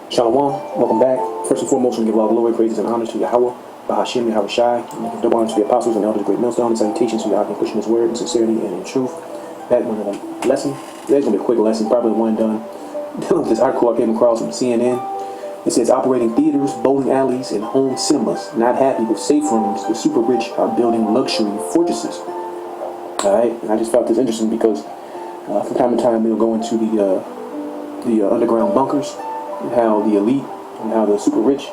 Shalom, welcome back. First and foremost, we give all glory, praises, and honors to Yahweh, Bahashim, Yahweh Shai, and double honors to the apostles and elders, great millstone, and salutations to Yahweh, pushing his word in sincerity and in truth. Back with another lesson. Today's going to be a quick lesson, probably one done. Dealing with this article I came across from CNN. It says, operating theaters, bowling alleys, and home cinemas, not happy with safe rooms, the super rich are building luxury fortresses. Alright, and I just felt this interesting because from time to time we'll go into the underground bunkers, and how the elite and how the super rich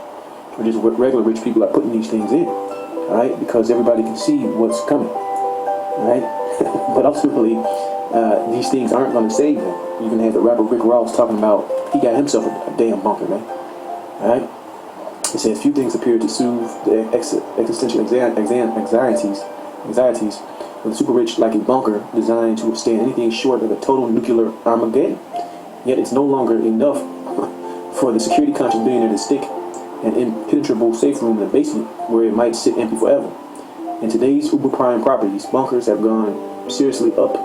or just regular rich people are putting these things in, alright, because everybody can see what's coming, alright. But ultimately, these things aren't going to save them. You can have the rapper Rick Ross talking about he got himself a damn bunker, man. Alright? It says few things appear to soothe the existential anxieties with the super rich like a bunker designed to withstand anything short of a total nuclear Armageddon. Yet it's no longer enough for the security conscious billionaire to stick an impenetrable safe room in the basement where it might sit empty forever. In today's uber prime properties, bunkers have gone seriously up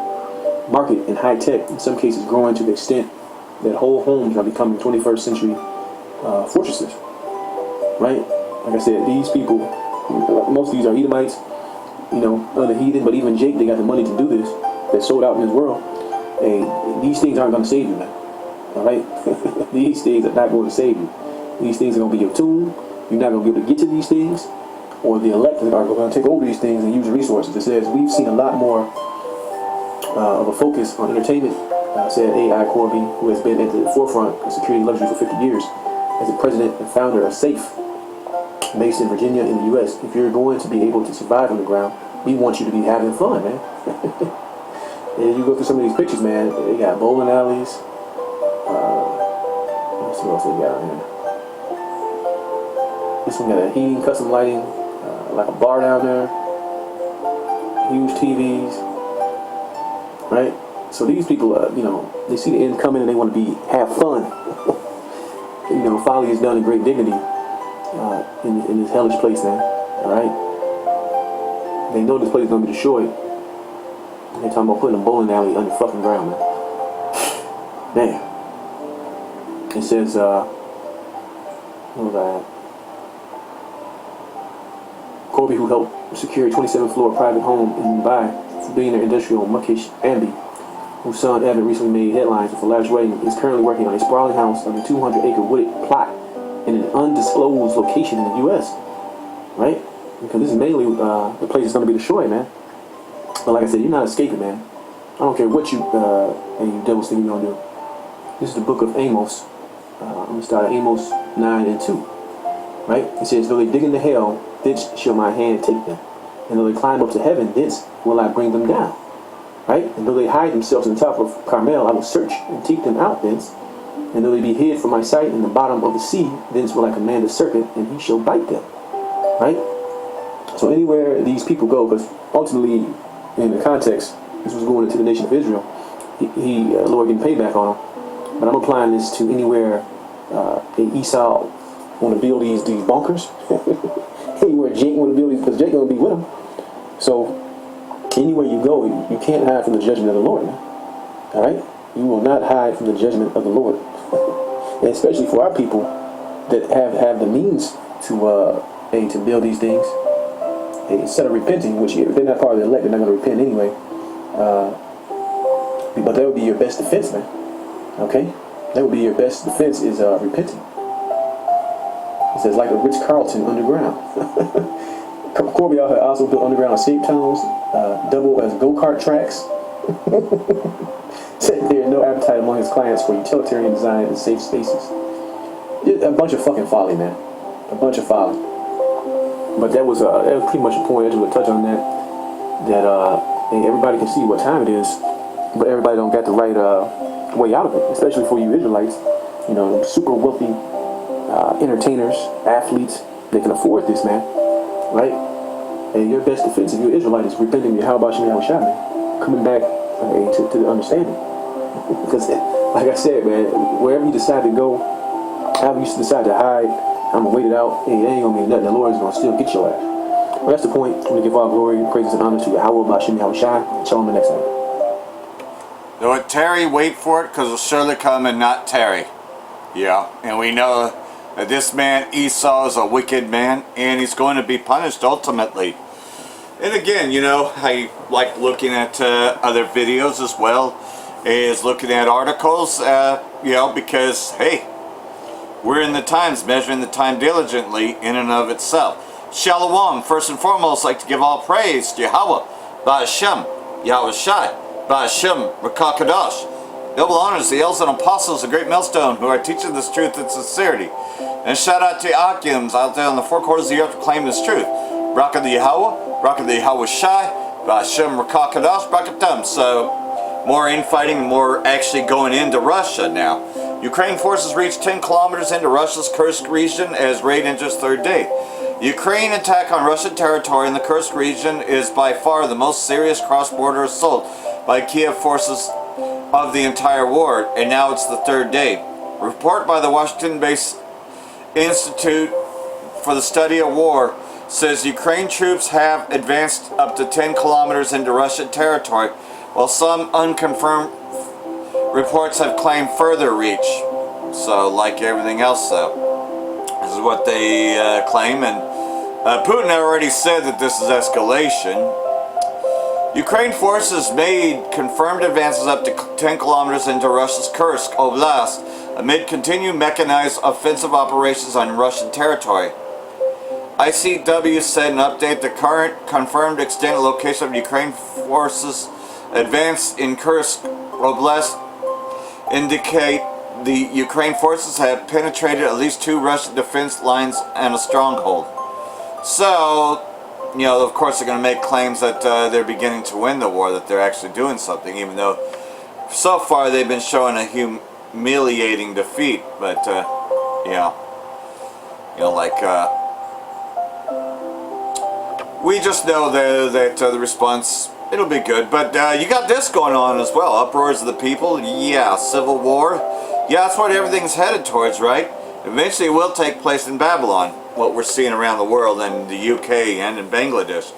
market in high tech, in some cases growing to the extent that whole homes are becoming 21st century fortresses. Right? Like I said, these people, most of these are Edomites, you know, other heathen, but even Jake, they got the money to do this. They're sold out in this world. Hey, these things aren't going to save you, man. Alright? These things are not going to save you. These things are going to be your tomb. You're not going to be able to get to these things. Or the elected are going to take over these things and use the resources. It says we've seen a lot more of a focus on entertainment, said A.I. Corby, who has been at the forefront of security luxury for 50 years as the president and founder of SAFE, based in Virginia in the U.S. If you're going to be able to survive on the ground, we want you to be having fun, man. And you go through some of these pictures, man. They got bowling alleys. Let's see what else they got on here. This one got a heating, custom lighting, like a bar down there. Huge TVs. Right? So these people, you know, they see the end coming and they want to have fun. You know, folly is done in great dignity in this hellish place, man. Alright? They know this place is going to be destroyed. And they're talking about putting a bowling alley under fucking ground, man. Damn. It says, what was I at? Corby, who helped secure a 27th floor private home in Dubai for billionaire industrial Mukesh Ambani, whose son Evan recently made headlines with a lavish wedding, is currently working on a sprawling house on a 200-acre wooded plot in an undisclosed location in the U.S. Right? Because this is mainly the place that's going to be destroyed, man. But like I said, you're not escaping, man. I don't care what you devils think you're going to do. This is the book of Amos. I'm going to start at Amos 9:2. Right? It says, though they dig into hell, thence shall my hand take them. And though they climb up to heaven, thence will I bring them down. Right? And though they hide themselves in the top of Carmel, I will search and take them out thence. And though they be hid from my sight in the bottom of the sea, thence will I command the serpent, and he shall bite them. Right? So anywhere these people go, because ultimately, in the context, this was going into the nation of Israel, Lord getting payback on them. But I'm applying this to anywhere Esau want to build these bunkers. Anywhere Jake want to build these, because Jake going to be with him. So anywhere you go, you can't hide from the judgment of the Lord. All right, you will not hide from the judgment of the Lord, and especially for our people that have the means to build these things. Instead of repenting, which if they're not part of the elect, they're not going to repent anyway. But that would be your best defense, man. Okay, that would be your best defense is repenting. It says like a Ritz-Carlton underground. Corby out here also built underground escape tunnels, double as go-kart tracks. Said there is no appetite among his clients for utilitarian design and safe spaces. A bunch of fucking folly, man. A bunch of folly. But that was pretty much the point. I just want to touch on that. That everybody can see what time it is, but everybody don't get the right way out of it. Especially for you Israelites, you know, super wealthy entertainers, athletes. They can afford this, man. Right? And your best defense if you're Israelite is repenting to Yahweh Shem Yahweh Shai, man. Coming back to the understanding. Because, like I said, man, wherever you decide to go, however you decide to hide, I'm going to wait it out. Hey, it ain't going to mean nothing. The Lord is going to still get your ass. Well, that's the point. I'm going to give all glory, praises, and honor to Yahweh Shem Yahweh Shai. Shalom the next time. Lord Terry, wait for it, because it'll surely come and not tarry. Yeah, and we know that this man Esau is a wicked man, and he's going to be punished ultimately. And again, you know, I like looking at other videos as well as looking at articles, you know, because, hey, we're in the times, measuring the time diligently in and of itself. Shalom, first and foremost, like to give all praise to Yahweh, Ba'ashem, Yahweh Shai, Ba'ashem, Rakakadosh. Double honors the elders and apostles, the great millstone, who are teaching this truth and sincerity. And shout out to Akims out there on the four quarters of the earth to claim this truth. Braka the Yahweh, Braka the Yahweh Shai, Ba'ashem, Rakakadosh, Brakatum. So, more infighting, more actually going into Russia now. Ukraine forces reached 10 kilometers into Russia's Kursk region as raid enters third day. Ukraine attack on Russian territory in the Kursk region is by far the most serious cross-border assault by Kiev forces of the entire war, and now it's the third day. A report by the Washington-based Institute for the Study of War says Ukraine troops have advanced up to 10 kilometers into Russian territory, while some unconfirmed reports have claimed further reach. So, like everything else, though, this is what they claim, and Putin already said that this is escalation. Ukraine forces made confirmed advances up to 10 kilometers into Russia's Kursk Oblast amid continued mechanized offensive operations on Russian territory. ICW said in an update the current confirmed extent and location of Ukraine forces advance in Kursk Oblast indicate the Ukraine forces have penetrated at least 2 Russian defense lines and a stronghold. So, you know, of course they're going to make claims that they're beginning to win the war, that they're actually doing something, even though so far they've been showing a humiliating defeat. But, you know, like, we just know that the response, it'll be good. But you got this going on as well, uproars of the people, yeah, civil war, yeah, that's what everything's headed towards, right? Eventually it will take place in Babylon, what we're seeing around the world, and the UK and in Bangladesh.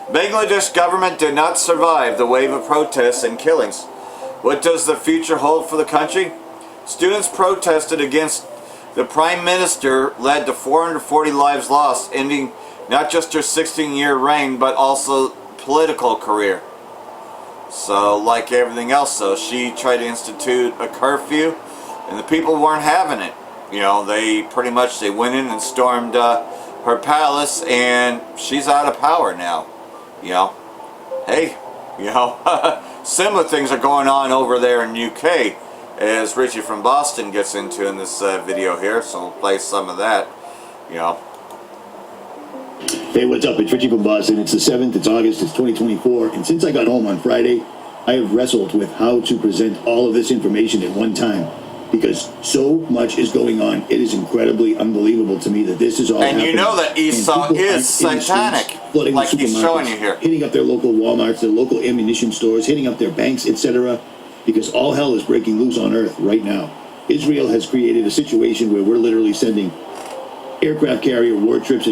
Bangladesh government did not survive the wave of protests and killings. What does the future hold for the country? Students protested against the Prime Minister led to 440 lives lost, ending not just her 16-year reign, but also political career. So, like everything else, though, she tried to institute a curfew, and the people weren't having it. You know, they went in and stormed her palace, and she's out of power now. You know, hey, you know, similar things are going on over there in UK, as Richie from Boston gets into in this video here, so we'll play some of that, you know. Hey, what's up? It's Richie from Boston. It's the 7th, it's August, it's 2024, and since I got home on Friday, I have wrestled with how to present all of this information at one time. Because so much is going on. It is incredibly unbelievable to me that this is all happening. And you know that Esau is satanic, like he's showing you here. Hitting up their local Walmarts, their local ammunition stores, hitting up their banks, etc. Because all hell is breaking loose on earth right now. Israel has created a situation where we're literally sending aircraft carrier warships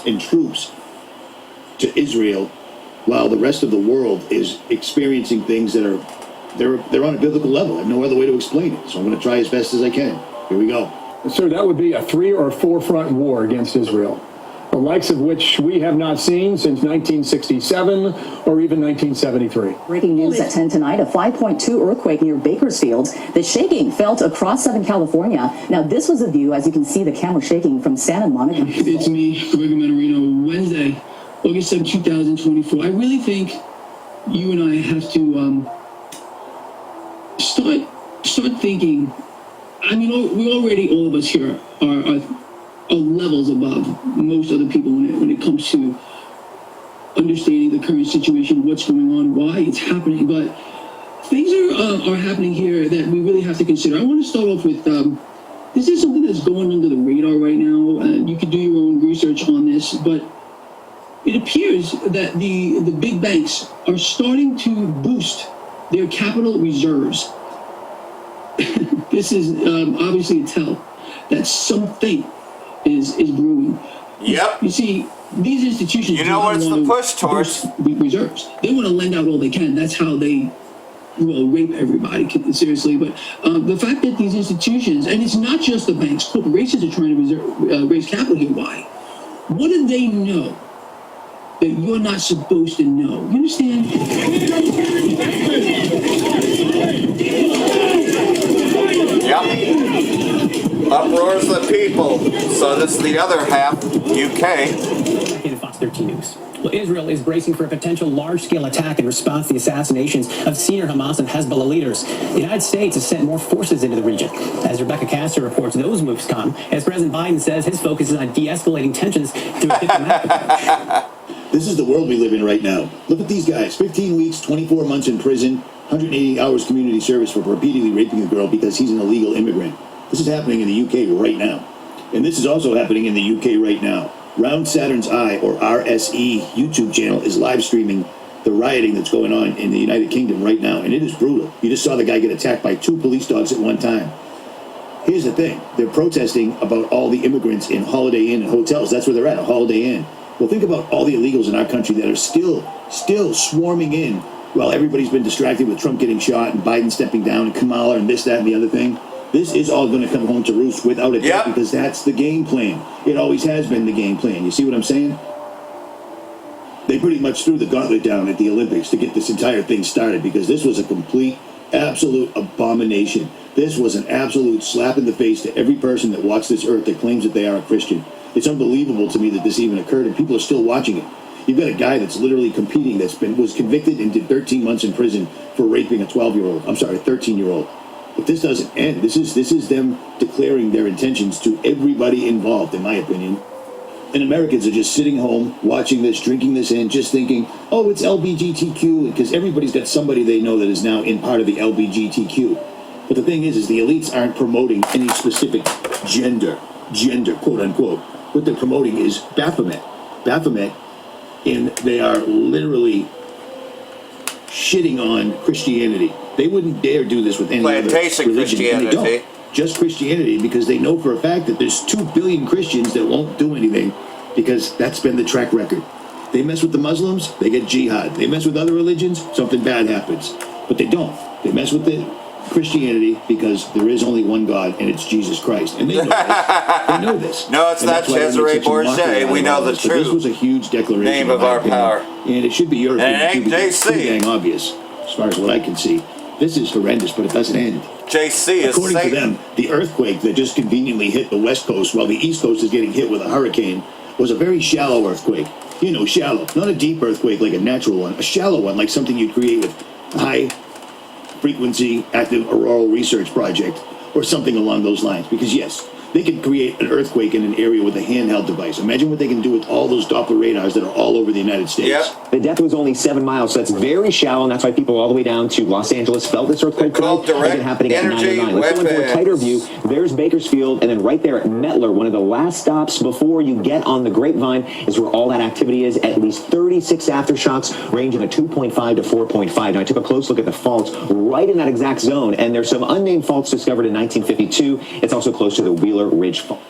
and troops to Israel, while the rest of the world is experiencing things that are they're on a biblical level. I have no other way to explain it, so I'm going to try as best as I can. Here we go. Sir, that would be a 3 or 4 front war against Israel, the likes of which we have not seen since 1967 or even 1973. Breaking news at 10 tonight, a 5.2 earthquake near Bakersfield. The shaking felt across Southern California. Now, this was a view, as you can see the camera shaking, from Santa Monica. It's me, Greg Menarino, Wednesday, August 7, 2024. I really think you and I have to start thinking. I mean, we already, all of us here are levels above most other people when it comes to understanding the current situation, what's going on, why it's happening. But things are happening here that we really have to consider. I want to start off with this is something that's going under the radar right now. You can do your own research on this, but it appears that the big banks are starting to boost their capital reserves. This is obviously a tell that something is brewing. Yep. You see, these institutions, you know what's the push towards? Reserves. They want to lend out all they can. That's how they well, rape everybody, seriously, but the fact that these institutions, and it's not just the banks, corporations are trying to raise capital here. Why? What do they know that you're not supposed to know? You understand? Yep. Uproars the people. So this is the other half, UK. In Fox 13 News. Well, Israel is bracing for a potential large-scale attack in response to the assassinations of senior Hamas and Hezbollah leaders. The United States has sent more forces into the region. As Rebecca Castor reports, those moves come as President Biden says his focus is on de-escalating tensions through a diplomatic approach. This is the world we live in right now. Look at these guys. 15 weeks, 24 months in prison, 180 hours community service for repeatedly raping a girl because he's an illegal immigrant. This is happening in the UK right now. And this is also happening in the UK right now. Round Saturn's Eye, or RSE, YouTube channel is live streaming the rioting that's going on in the United Kingdom right now, and it is brutal. You just saw the guy get attacked by 2 police dogs at one time. Here's the thing. They're protesting about all the immigrants in Holiday Inn and hotels. That's where they're at, a Holiday Inn. Well, think about all the illegals in our country that are still swarming in while everybody's been distracted with Trump getting shot and Biden stepping down and Kamala and this, that, and the other thing. This is all going to come home to roost without a doubt because that's the game plan. It always has been the game plan. You see what I'm saying? They pretty much threw the gauntlet down at the Olympics to get this entire thing started because this was a complete, absolute abomination. This was an absolute slap in the face to every person that walks this earth that claims that they are a Christian. It's unbelievable to me that this even occurred and people are still watching it. You've got a guy that's literally competing was convicted and did 13 months in prison for raping a 13-year-old. But this doesn't end. This is them declaring their intentions to everybody involved, in my opinion. And Americans are just sitting home, watching this, drinking this in, just thinking, oh, it's LGBTQ, because everybody's got somebody they know that is now in part of the LGBTQ. But the thing is the elites aren't promoting any specific gender, quote unquote. What they're promoting is Baphomet. And they are literally shitting on Christianity. They wouldn't dare do this with any other religion. Christianity. And they don't. Just Christianity, because they know for a fact that there's 2 billion Christians that won't do anything because that's been the track record. They mess with the Muslims, they get jihad. They mess with other religions, something bad happens. But they don't. They mess with the Christianity because there is only one God and it's Jesus Christ. And they know this. They know this. No, it's not Cesare Borgia. We know the truth. This was a huge declaration. Name of our power. And it should be your opinion. And it ain't pretty dang obvious, as far as what I can see. This is horrendous, but it doesn't end. JC is According to them, the earthquake that just conveniently hit the West Coast while the East Coast is getting hit with a hurricane was a very shallow earthquake. You know, shallow. Not a deep earthquake like a natural one. A shallow one like something you'd create with high frequency active auroral research project or something along those lines. Because yes, they can create an earthquake in an area with a handheld device. Imagine what they can do with all those Doppler radars that are all over the United States. Yep. The depth was only 7 miles, so that's very shallow, and that's why people all the way down to Los Angeles felt this earthquake tonight. It's happening at 9:09. Let's go into a tighter view. There's Bakersfield, and then right there at Mettler, one of the last stops before you get on the Grapevine is where all that activity is. At least 36 aftershocks, ranging a 2.5 to 4.5. Now, I took a close look at the faults right in that exact zone, and there's some unnamed faults discovered in 1952. It's also close to the Wheeler Ridge Fault.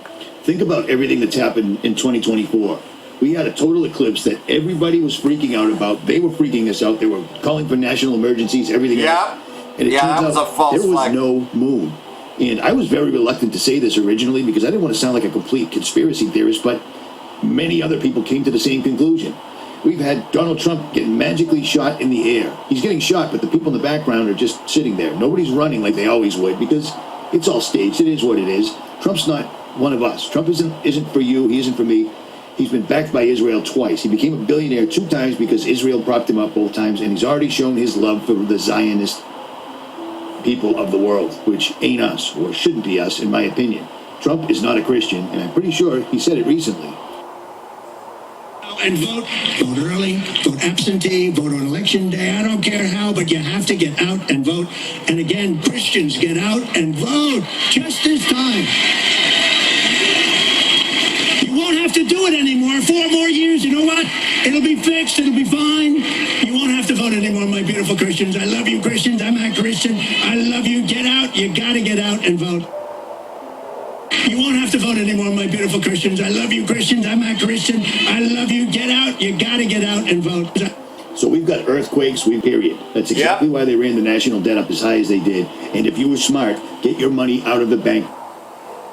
Think about everything that's happened in 2024. We had a total eclipse that everybody was freaking out about. They were freaking us out. They were calling for national emergencies, everything else. And it turns out there was no moon. And I was very reluctant to say this originally because I didn't want to sound like a complete conspiracy theorist, but many other people came to the same conclusion. We've had Donald Trump get magically shot in the air. He's getting shot, but the people in the background are just sitting there. Nobody's running like they always would because it's all staged. It is what it is. Trump's not one of us. Trump isn't for you. He isn't for me. He's been backed by Israel twice. He became a billionaire 2 times because Israel propped him up both times, and he's already shown his love for the Zionist people of the world, which ain't us, or shouldn't be us, in my opinion. Trump is not a Christian, and I'm pretty sure he said it recently. And vote early, vote absentee, vote on election day. I don't care how, but you have to get out and vote. And again, Christians, get out and vote just this time. You won't have to do it anymore. 4 more years, you know what? It'll be fixed. It'll be fine. You won't have to vote anymore, my beautiful Christians. I love you, Christians. I'm not Christian. I love you. Get out. You got to get out and vote. You won't have to vote anymore, my beautiful Christians. I love you, Christians. I'm not Christian. I love you. Get out. You got to get out and vote. So we've got earthquakes, period. That's exactly why they ran the national debt up as high as they did. And if you were smart, get your money out of the bank.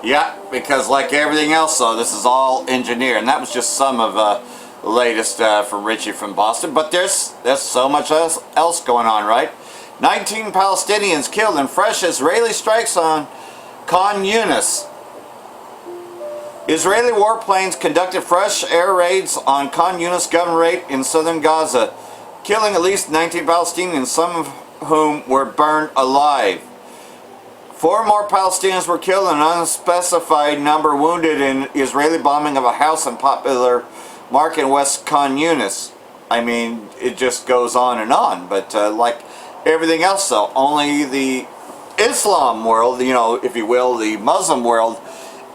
Yeah, because like everything else, though, this is all engineered. And that was just some of the latest from Richie from Boston. But there's so much else going on, right? 19 Palestinians killed in fresh Israeli strikes on Khan Yunis. Israeli warplanes conducted fresh air raids on Khan Yunis governorate in southern Gaza, killing at least 19 Palestinians, some of whom were burned alive. 4 more Palestinians were killed and an unspecified number wounded in Israeli bombing of a house in popular market in West Khan Yunis. I mean, it just goes on and on, but like everything else though, only the Islam world, you know, if you will, the Muslim world,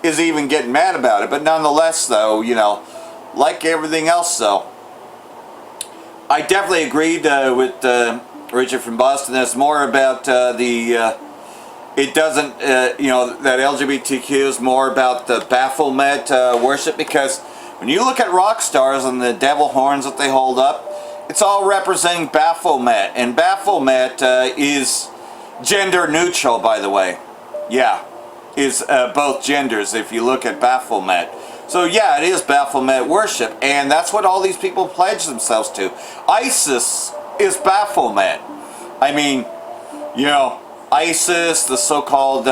is even getting mad about it. But nonetheless though, you know, like everything else though, I definitely agreed with Richard from Boston. It's more about it doesn't, you know, that LGBTQ is more about the Baphomet worship, because when you look at rock stars and the devil horns that they hold up, it's all representing Baphomet. And Baphomet is gender neutral, by the way. Yeah, is both genders if you look at Baphomet. So yeah, it is Baphomet worship, and that's what all these people pledge themselves to. ISIS is Baphomet. I mean, you know, ISIS, the so-called,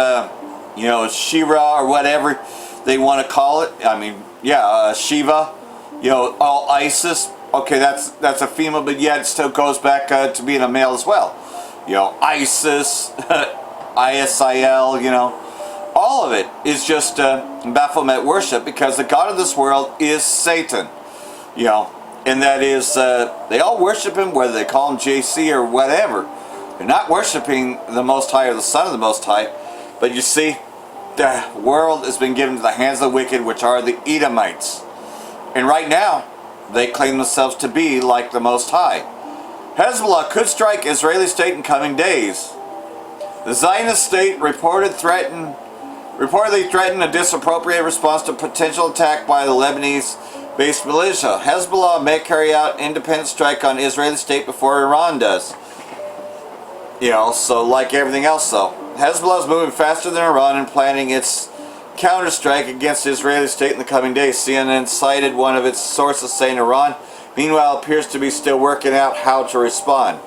you know, Shira or whatever they want to call it. I mean, yeah, Shiva, you know, all ISIS. Okay, that's a female, but yet it still goes back to being a male as well. You know, ISIS, ISIL, you know, all of it is just Baphomet worship, because the god of this world is Satan, you know, and that is, they all worship him, whether they call him JC or whatever. They're not worshiping the Most High or the Son of the Most High, but you see, the world has been given to the hands of the wicked, which are the Edomites. And right now, they claim themselves to be like the Most High. Hezbollah could strike Israeli state in coming days. The Zionist state reportedly threatened a disappropriate response to potential attack by the Lebanese-based militia. Hezbollah may carry out independent strike on Israeli state before Iran does. You know, so like everything else though, Hezbollah is moving faster than Iran and planning its counterstrike against the Israeli state in the coming days. CNN cited one of its sources saying Iran, meanwhile, appears to be still working out how to respond.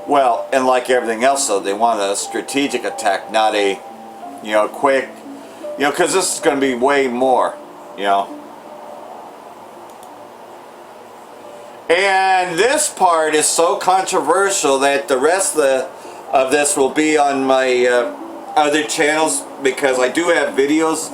Well, and like everything else though, they want a strategic attack, not a, you know, quick, you know, because this is going to be way more, you know. And this part is so controversial that the rest of this will be on my other channels, because I do have videos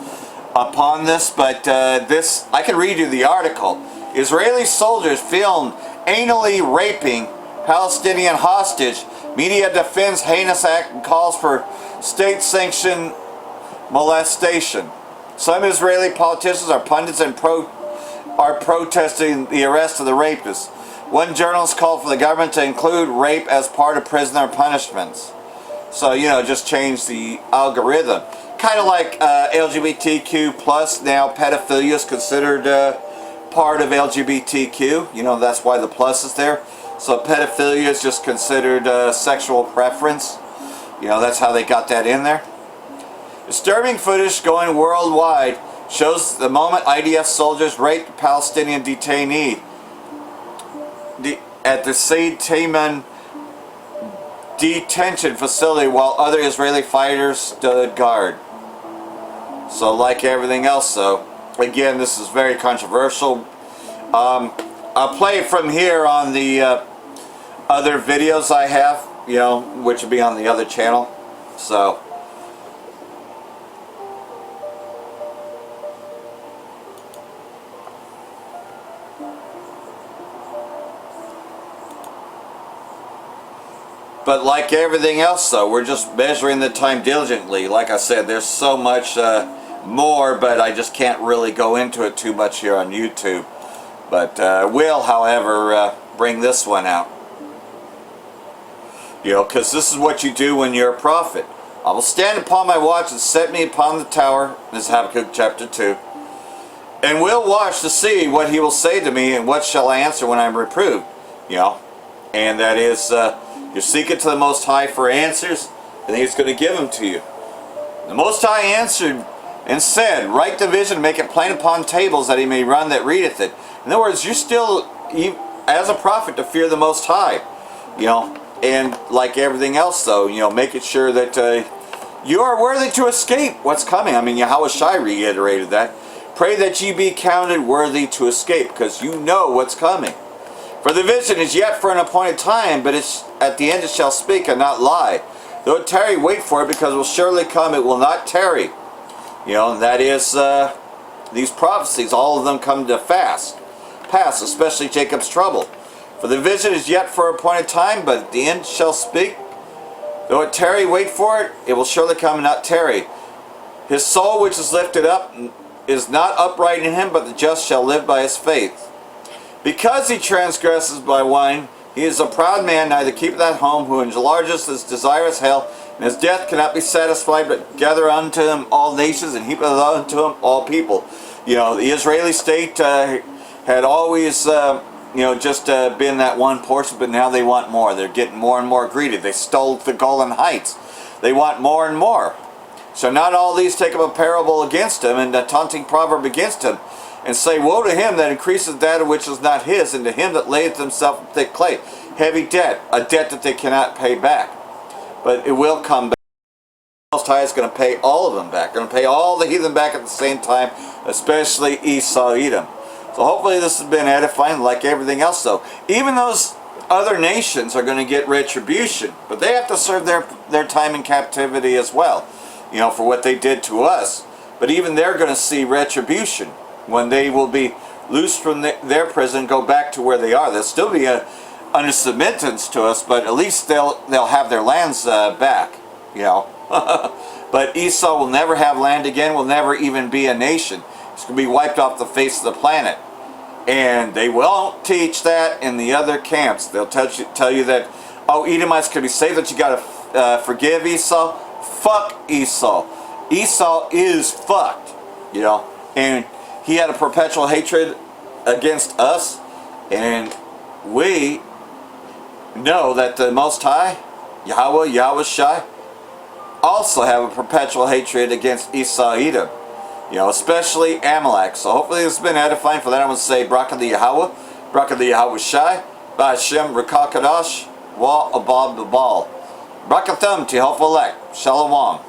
upon this, but this, I can read you the article. Israeli soldiers filmed anally raping Palestinian hostage. Media defends heinous act and calls for state-sanctioned molestation. Some Israeli politicians are pundits and are protesting the arrest of the rapists. One journalist called for the government to include rape as part of prisoner punishments. So, you know, just change the algorithm. Kind of like LGBTQ plus, now pedophilia is considered part of LGBTQ. You know, that's why the plus is there. So pedophilia is just considered sexual preference. You know, that's how they got that in there. Disturbing footage going worldwide shows the moment IDF soldiers raped a Palestinian detainee at the Said Tayman detention facility while other Israeli fighters stood guard. So like everything else though, again, this is very controversial. I'll play it from here on the other videos I have, you know, which will be on the other channel. So but like everything else though, we're just measuring the time diligently. Like I said, there's so much more, but I just can't really go into it too much here on YouTube. But will, however, bring this one out. You know, because this is what you do when you're a prophet. I will stand upon my watch and set me upon the tower. This is Habakkuk chapter 2. And will watch to see what he will say to me, and what shall I answer when I am reproved. you know, and that is you're seeking to the Most High for answers, and He's going to give them to you. The Most High answered and said, write the vision, make it plain upon tables, that he may run that readeth it. In other words, you're still, as a prophet, to fear the Most High, you know, and like everything else, though, you know, making sure that you are worthy to escape what's coming. I mean, Yahweh Shai reiterated that. Pray that ye be counted worthy to escape, because you know what's coming. For the vision is yet for an appointed time, but it's at the end it shall speak and not lie. Though it tarry, wait for it, because it will surely come, it will not tarry. You know, and that is these prophecies, all of them come to pass, especially Jacob's trouble. For the vision is yet for an appointed time, but at the end shall speak. Though it tarry, wait for it, it will surely come and not tarry. His soul which is lifted up is not upright in him, but the just shall live by his faith. Because he transgresses by wine, he is a proud man, neither keepeth at home, who enlargeth his desirous hell, and his death cannot be satisfied, but gather unto him all nations, and heapeth unto him all people. You know, the Israeli state had always, you know, just been that one portion, but now they want more. They're getting more and more greedy. They stole the Golan Heights. They want more and more. So not all these take up a parable against him, and a taunting proverb against him, and say, woe to him that increaseth that which is not his, and to him that layeth himself in thick clay. Heavy debt, a debt that they cannot pay back. But it will come back. The Most High is going to pay all of them back. Going to pay all the heathen back at the same time, especially Esau, Edom. So hopefully this has been edifying, like everything else though. Even those other nations are going to get retribution, but they have to serve their time in captivity as well, you know, for what they did to us. But even they're going to see retribution when they will be loosed from their prison, go back to where they are. They'll still be under submittance to us, but at least they'll have their lands back, you know. But Esau will never have land again, will never even be a nation. It's going to be wiped off the face of the planet. And they won't teach that in the other camps. They'll tell you that, oh, Edomites can be saved, that you got to forgive Esau. Fuck Esau. Esau is fucked, you know. And he had a perpetual hatred against us, and we know that the Most High, Yahweh Shai, also have a perpetual hatred against Esau, Edom, you know, especially Amalek. So hopefully this has been edifying. For that I want to say, Braka the Yahweh, Braka the Yahweh Shai, Ba'ashem Rakakadash, Wa Abab Babal. Brakathum Tihofolek, Shalom.